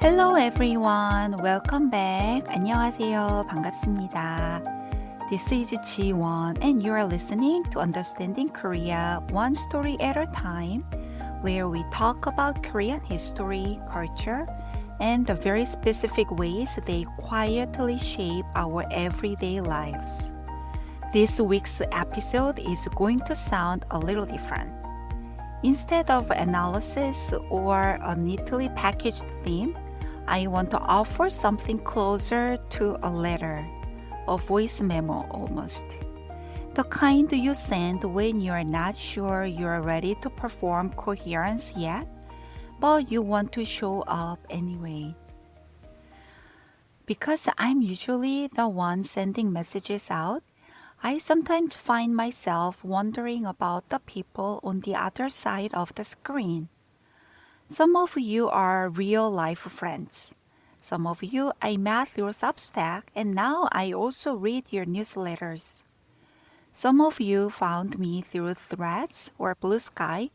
Hello everyone. Welcome back. 안녕하세요. 반갑습니다. This is Ji-won and you are listening to Understanding Korea one story at a time, where we talk about Korean history, culture, and the very specific ways they quietly shape our everyday lives. This week's episode is going to sound a little different. Instead of analysis or a neatly packaged theme, I want to offer something closer to a letter, a voice memo almost. The kind you send when you're not sure you're ready to perform coherence yet, but you want to show up anyway. Because I'm usually the one sending messages out, I sometimes find myself wondering about the people on the other side of the screen. Some of you are real life friends. Some of you I met through Substack, and now I also read your newsletters. Some of you found me through Threads or Blue Sky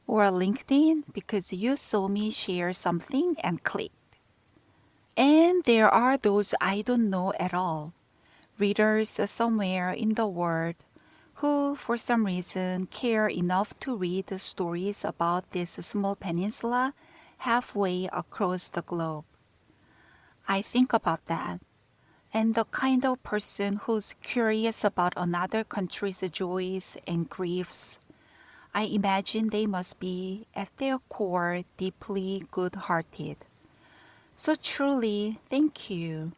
or LinkedIn because you saw me share something and clicked. And there are those I don't know at all. Readers somewhere in the world who, for some reason, care enough to read the stories about this small peninsula halfway across the globe. I think about that, and the kind of person who's curious about another country's joys and griefs. I imagine they must be, at their core, deeply good-hearted. So truly, thank you.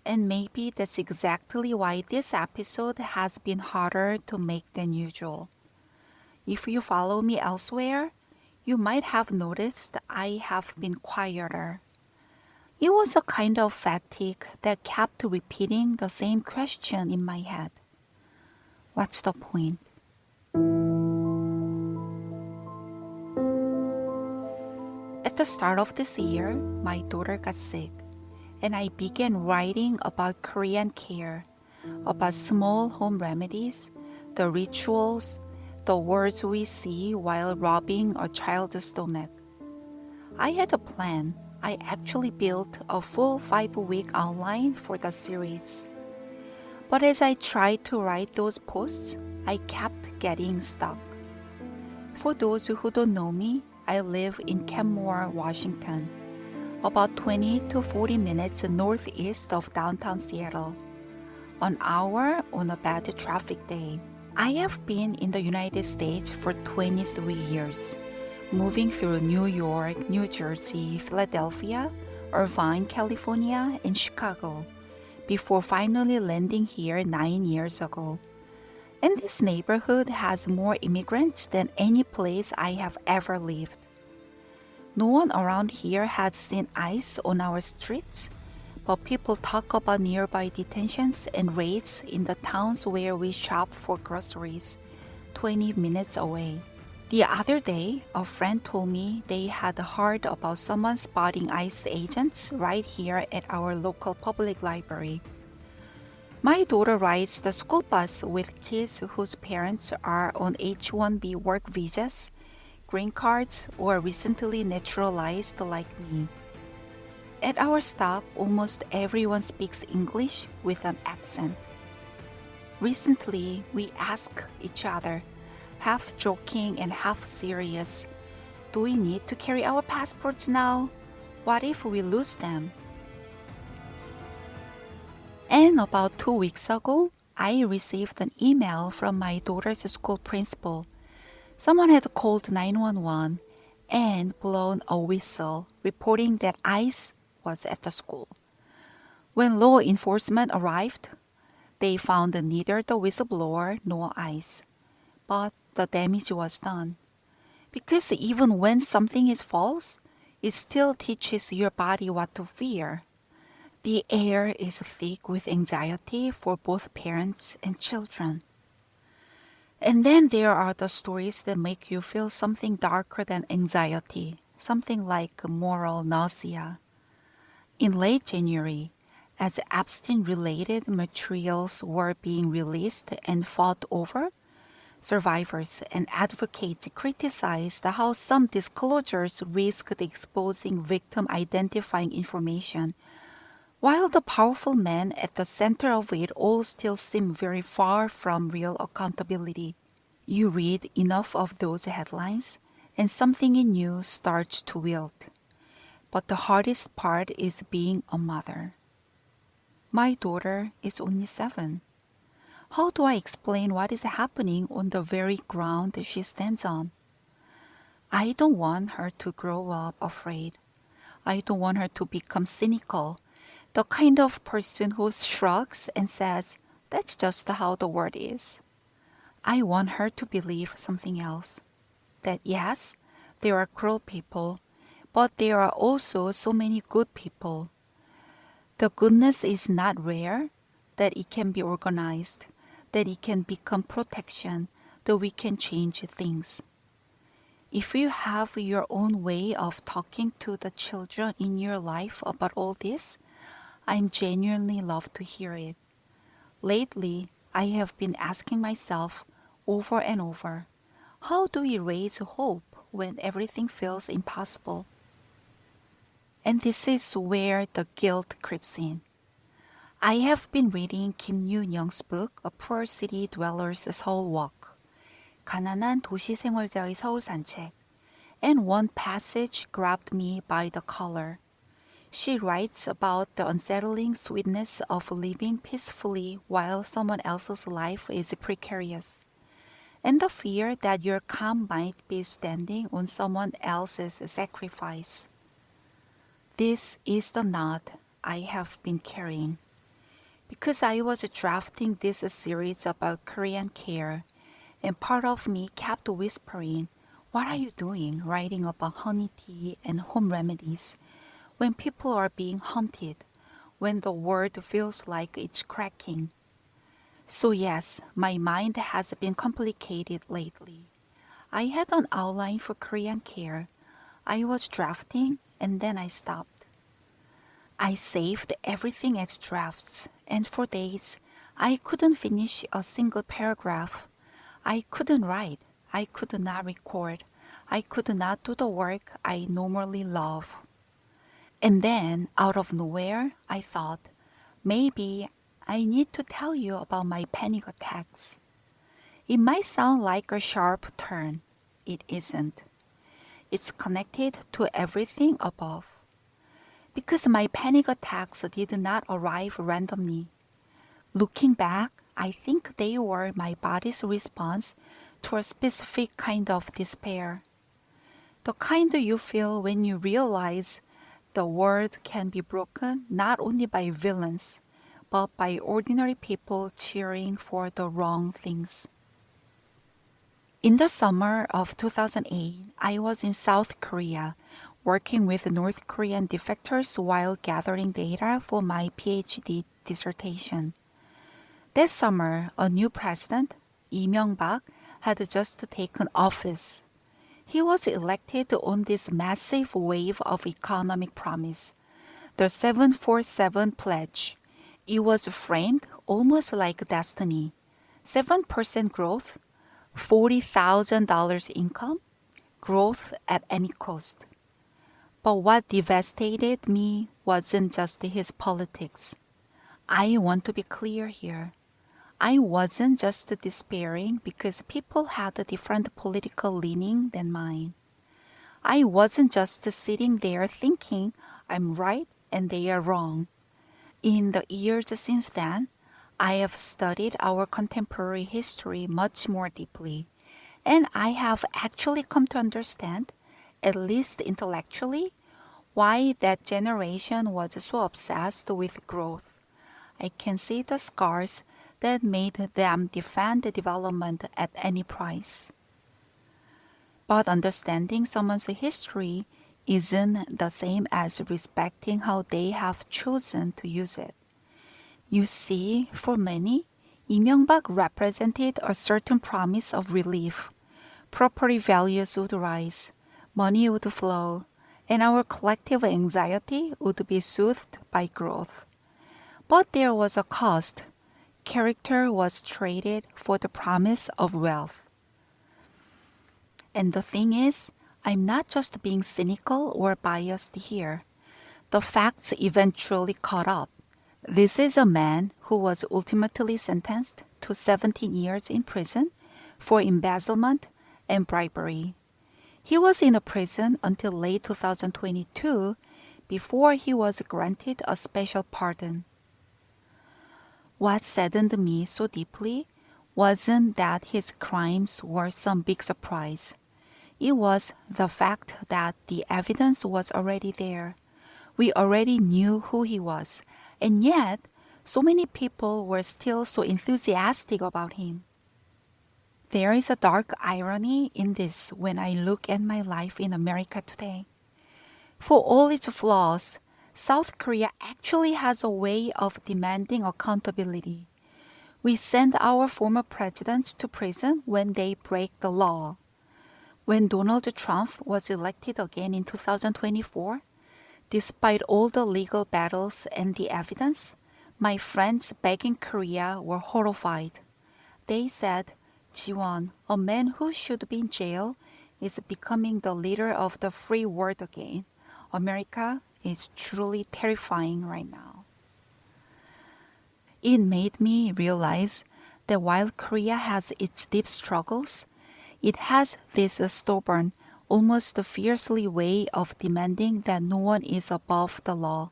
And maybe that's exactly why this episode has been harder to make than usual. If you follow me elsewhere, you might have noticed I have been quieter. It was a kind of fatigue that kept repeating the same question in my head. What's the point? At the start of this year, my daughter got sick, and I began writing about Korean care, about small home remedies, the rituals, the words we see while rubbing a child's stomach. I had a plan. I actually built a full 5-week outline for the series. But as I tried to write those posts, I kept getting stuck. For those who don't know me, I live in Kenmore, Washington, about 20 to 40 minutes northeast of downtown Seattle, an hour on a bad traffic day. I have been in the United States for 23 years, moving through New York, New Jersey, Philadelphia, Irvine, California, and Chicago, before finally landing here 9 years ago. And this neighborhood has more immigrants than any place I have ever lived. No one around here has seen ICE on our streets, but people talk about nearby detentions and raids in the towns where we shop for groceries, 20 minutes away. The other day, a friend told me they had heard about someone spotting ICE agents right here at our local public library. My daughter rides the school bus with kids whose parents are on H-1B work visas, green cards, or recently naturalized like me. At our stop, almost everyone speaks English with an accent. Recently, we asked each other, half joking and half serious, do we need to carry our passports now? What if we lose them? And about 2 weeks ago, I received an email from my daughter's school principal. Someone had called 911 and blown a whistle, reporting that ICE was at the school. When law enforcement arrived, they found neither the whistleblower nor ICE, but the damage was done. Because even when something is false, it still teaches your body what to fear. The air is thick with anxiety for both parents and children. And then there are the stories that make you feel something darker than anxiety, something like moral nausea. In late January, as Epstein-related materials were being released and fought over, Survivors and advocates criticized how some disclosures risked exposing victim identifying information, while the powerful men at the center of it all still seem very far from real accountability. You read enough of those headlines, and something in you starts to wilt. But the hardest part is being a mother. My daughter is only 7. How do I explain what is happening on the very ground she stands on? I don't want her to grow up afraid. I don't want her to become cynical, the kind of person who shrugs and says, that's just how the world is. I want her to believe something else. That yes, there are cruel people, but there are also so many good people. The goodness is not rare, that it can be organized, that it can become protection, that we can change things. If you have your own way of talking to the children in your life about all this, I'm genuinely love to hear it. Lately, I have been asking myself over and over, how do we raise hope when everything feels impossible? And this is where the guilt creeps in. I have been reading Kim Yoon-young's book, A Poor City Dweller's Seoul Walk, 가난한 도시 생활자의 서울 산책, and one passage grabbed me by the collar. She writes about the unsettling sweetness of living peacefully while someone else's life is precarious, and the fear that your calm might be standing on someone else's sacrifice. This is the knot I have been carrying. Because I was drafting this series about Korean care, and part of me kept whispering, what are you doing writing about honey tea and home remedies when people are being hunted, when the world feels like it's cracking? So yes, my mind has been complicated lately. I had an outline for Korean care. I was drafting and then I stopped. I saved everything as drafts, and for days I couldn't finish a single paragraph. I couldn't write. I could not record. I could not do the work I normally love. And then, out of nowhere, I thought, maybe I need to tell you about my panic attacks. It might sound like a sharp turn. It isn't. It's connected to everything above. Because my panic attacks did not arrive randomly. Looking back, I think they were my body's response to a specific kind of despair. The kind you feel when you realize the world can be broken not only by villains, but by ordinary people cheering for the wrong things. In the summer of 2008, I was in South Korea working with North Korean defectors while gathering data for my PhD dissertation. That summer, a new president, Lee Myung-bak, had just taken office. He was elected on this massive wave of economic promise, the 747 pledge. It was framed almost like destiny. 7% growth, $40,000 income, growth at any cost. But what devastated me wasn't just his politics. I want to be clear here. I wasn't just despairing because people had a different political leaning than mine. I wasn't just sitting there thinking I'm right and they are wrong. In the years since then, I have studied our contemporary history much more deeply, and I have actually come to understand, at least intellectually, why that generation was so obsessed with growth. I can see the scars that made them defend development at any price. But understanding someone's history isn't the same as respecting how they have chosen to use it. You see, for many, Lee Myung-bak represented a certain promise of relief. Property values would rise, money would flow, and our collective anxiety would be soothed by growth. But there was a cost. Character was traded for the promise of wealth. And the thing is, I'm not just being cynical or biased here. The facts eventually caught up. This is a man who was ultimately sentenced to 17 years in prison for embezzlement and bribery. He was in a prison until late 2022 before he was granted a special pardon. What saddened me so deeply wasn't that his crimes were some big surprise. It was the fact that the evidence was already there. We already knew who he was, and yet so many people were still so enthusiastic about him. There is a dark irony in this when I look at my life in America today. For all its flaws, South Korea actually has a way of demanding accountability. We send our former presidents to prison when they break the law. When Donald Trump was elected again in 2024, despite all the legal battles and the evidence, my friends back in Korea were horrified. They said, Jiwon, a man who should be in jail, is becoming the leader of the free world again. America is truly terrifying right now. It made me realize that while Korea has its deep struggles, it has this stubborn, almost fiercely way of demanding that no one is above the law.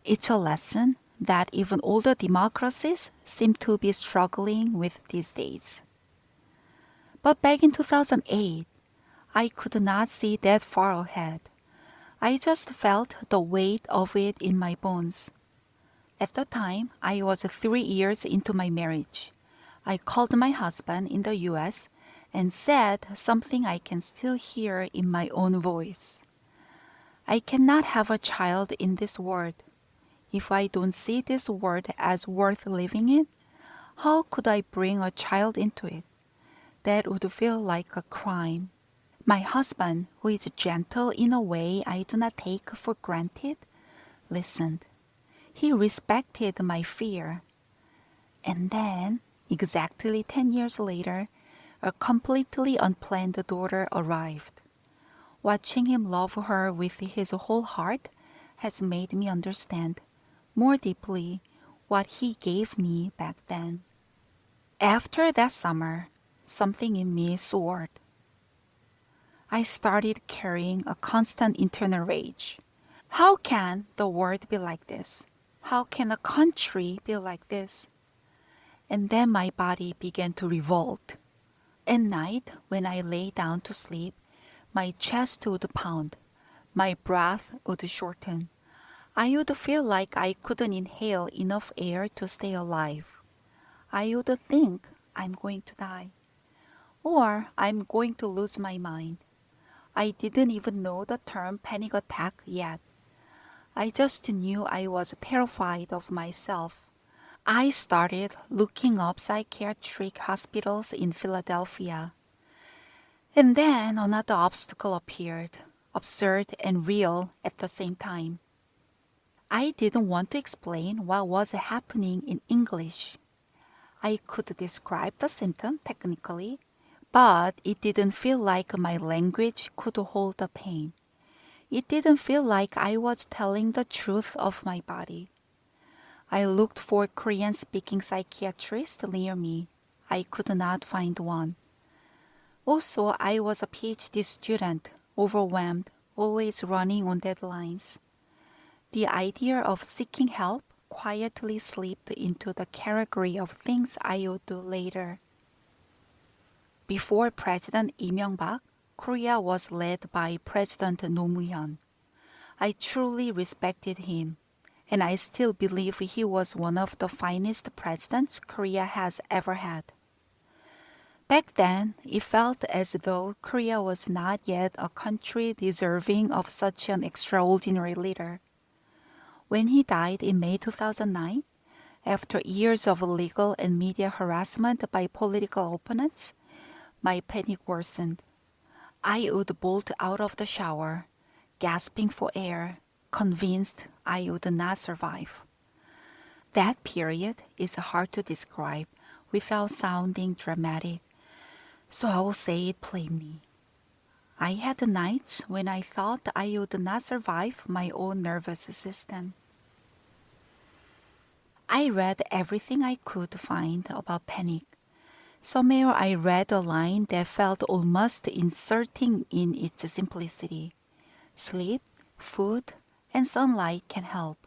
It's a lesson that even older democracies seem to be struggling with these days. But back in 2008, I could not see that far ahead. I just felt the weight of it in my bones. At the time, I was 3 years into my marriage. I called my husband in the US and said something I can still hear in my own voice. I cannot have a child in this world. If I don't see this world as worth living in, how could I bring a child into it? That would feel like a crime. My husband, who is gentle in a way I do not take for granted, listened. He respected my fear. And then, exactly 10 years later, a completely unplanned daughter arrived. Watching him love her with his whole heart has made me understand more deeply what he gave me back then. After that summer, something in me soared. I started carrying a constant internal rage. How can the world be like this? How can a country be like this? And then my body began to revolt. At night, when I lay down to sleep, my chest would pound. My breath would shorten. I would feel like I couldn't inhale enough air to stay alive. I would think I'm going to die. Or I'm going to lose my mind. I didn't even know the term panic attack yet. I just knew I was terrified of myself. I started looking up psychiatric hospitals in Philadelphia. And then another obstacle appeared, absurd and real at the same time. I didn't want to explain what was happening in English. I could describe the symptom technically, but it didn't feel like my language could hold the pain. It didn't feel like I was telling the truth of my body. I looked for Korean-speaking psychiatrists near me. I could not find one. Also, I was a PhD student, overwhelmed, always running on deadlines. The idea of seeking help quietly slipped into the category of things I would do later. Before President Lee Myung-bak, Korea was led by President Roh Moo-hyun. I truly respected him, and I still believe he was one of the finest presidents Korea has ever had. Back then, it felt as though Korea was not yet a country deserving of such an extraordinary leader. When he died in May 2009, after years of legal and media harassment by political opponents, my panic worsened. I would bolt out of the shower, gasping for air, convinced I would not survive. That period is hard to describe without sounding dramatic, so I will say it plainly. I had nights when I thought I would not survive my own nervous system. I read everything I could find about panic. Somewhere I read a line that felt almost insulting in its simplicity. Sleep, food, and sunlight can help.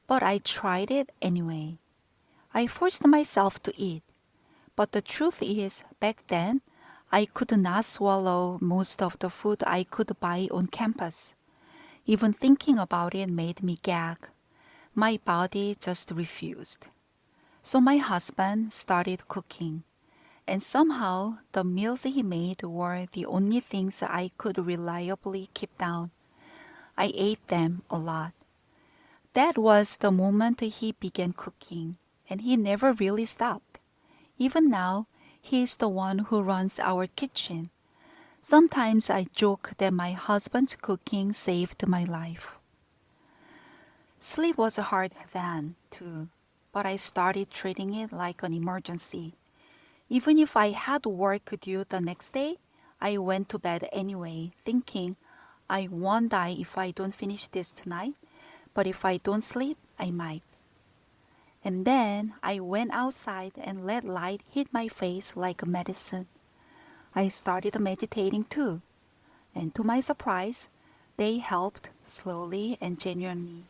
But I tried it anyway. I forced myself to eat. But the truth is, back then, I could not swallow most of the food I could buy on campus. Even thinking about it made me gag. My body just refused. So my husband started cooking. And somehow, the meals he made were the only things I could reliably keep down. I ate them a lot. That was the moment he began cooking, and he never really stopped. Even now, he is the one who runs our kitchen. Sometimes I joke that my husband's cooking saved my life. Sleep was hard then, too, but I started treating it like an emergency. Even if I had work due the next day, I went to bed anyway, thinking I won't die if I don't finish this tonight, but if I don't sleep, I might. And then I went outside and let light hit my face like a medicine. I started meditating too, and to my surprise, they helped slowly and genuinely.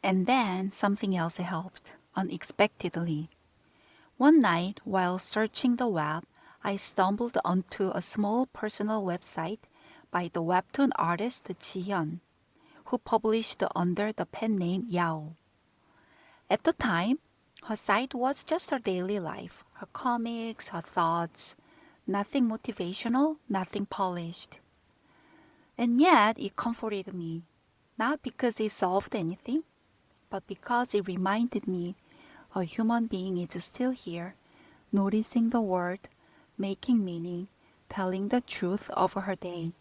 And then something else helped, unexpectedly. One night, while searching the web, I stumbled onto a small personal website by the webtoon artist Ji-hyun, who published under the pen name Yao. At the time, her site was just her daily life, her comics, her thoughts, nothing motivational, nothing polished. And yet it comforted me, not because it solved anything, but because it reminded me a human being is still here, noticing the world, making meaning, telling the truth of her day.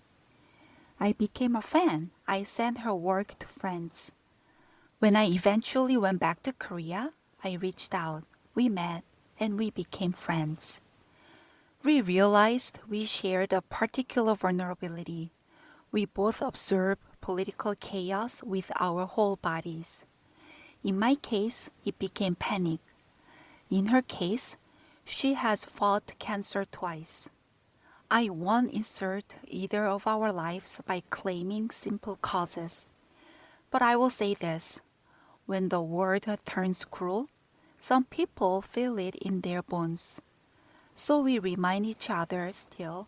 I became a fan. I sent her work to friends. When I eventually went back to Korea, I reached out, we met, and we became friends. We realized we shared a particular vulnerability. We both observed political chaos with our whole bodies. In my case, it became panic. In her case, she has fought cancer twice. I won't insert either of our lives by claiming simple causes. But I will say this. When the world turns cruel, some people feel it in their bones. So we remind each other still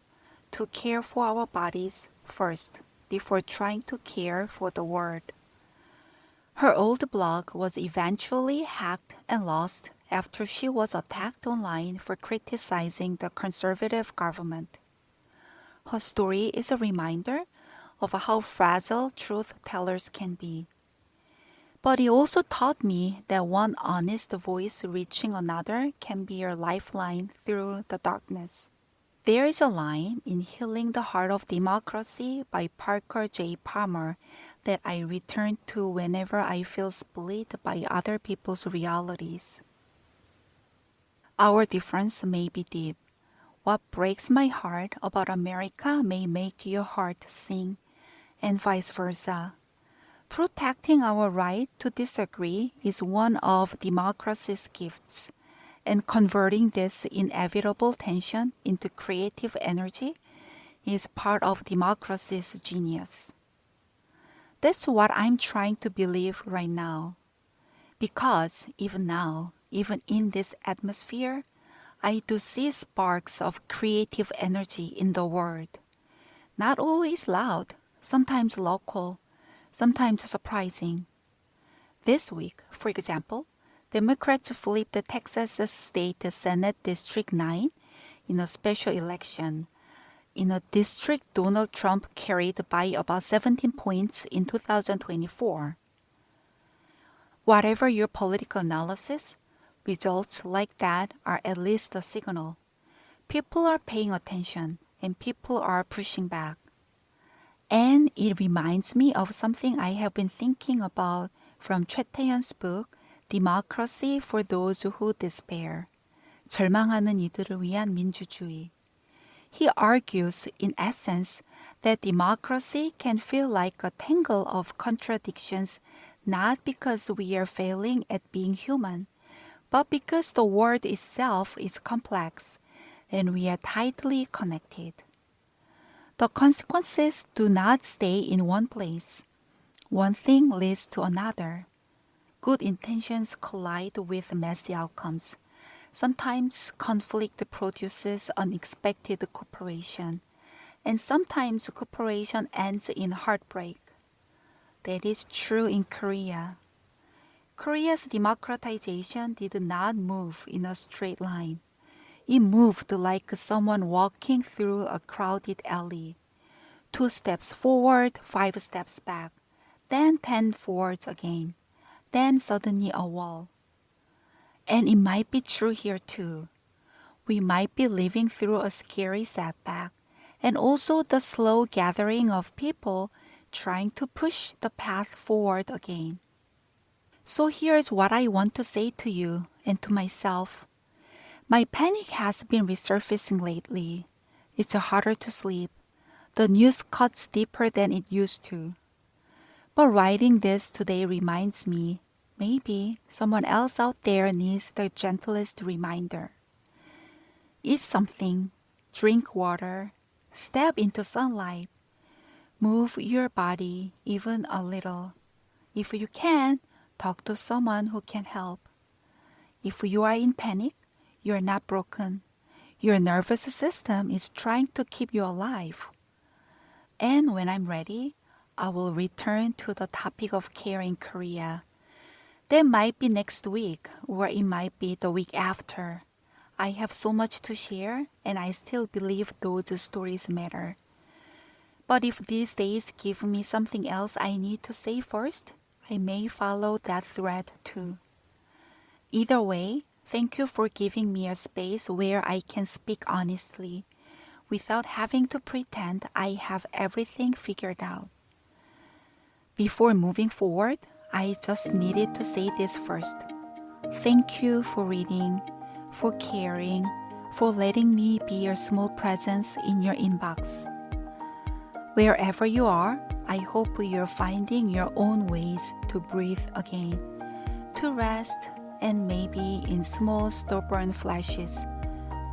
to care for our bodies first before trying to care for the world. Her old blog was eventually hacked and lost after she was attacked online for criticizing the conservative government. Her story is a reminder of how fragile truth tellers can be. But it also taught me that one honest voice reaching another can be your lifeline through the darkness. There is a line in Healing the Heart of Democracy by Parker J. Palmer that I return to whenever I feel split by other people's realities. Our difference may be deep. What breaks my heart about America may make your heart sing, and vice versa. Protecting our right to disagree is one of democracy's gifts, and converting this inevitable tension into creative energy is part of democracy's genius. That's what I'm trying to believe right now. Because even now, even in this atmosphere, I do see sparks of creative energy in the world. Not always loud, sometimes local, sometimes surprising. This week, for example, Democrats flipped the Texas State Senate District 9 in a special election, in a district Donald Trump carried by about 17 points in 2024. Whatever your political analysis, results like that are at least a signal. People are paying attention and people are pushing back. And it reminds me of something I have been thinking about from Choi Tae-yeon's book, Democracy for Those Who Despair. 절망하는 이들을 위한 민주주의. He argues, in essence, that democracy can feel like a tangle of contradictions, not because we are failing at being human, but because the world itself is complex and we are tightly connected. The consequences do not stay in one place. One thing leads to another. Good intentions collide with messy outcomes. Sometimes conflict produces unexpected cooperation, and sometimes cooperation ends in heartbreak. That is true in Korea. Korea's democratization did not move in a straight line. It moved like someone walking through a crowded alley. 2 steps forward, 5 steps back, then 10 forwards again, then suddenly a wall. And it might be true here too. We might be living through a scary setback and also the slow gathering of people trying to push the path forward again. So here's what I want to say to you and to myself. My panic has been resurfacing lately. It's harder to sleep. The news cuts deeper than it used to. But writing this today reminds me maybe someone else out there needs the gentlest reminder. Eat something, drink water, step into sunlight, move your body even a little. If you can, talk to someone who can help. If you are in panic, you're not broken. Your nervous system is trying to keep you alive. And when I'm ready, I will return to the topic of care in Korea. That might be next week, or it might be the week after. I have so much to share, and I still believe those stories matter. But if these days give me something else I need to say first, I may follow that thread too. Either way, thank you for giving me a space where I can speak honestly, without having to pretend I have everything figured out. Before moving forward, I just needed to say this first. Thank you for reading, for caring, for letting me be your small presence in your inbox. Wherever you are, I hope you're finding your own ways to breathe again, to rest, and maybe in small stubborn flashes,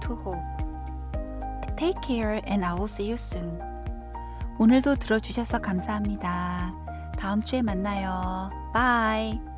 to hope. Take care and I will see you soon. 오늘도 들어주셔서 감사합니다. 다음 주에 만나요. Bye!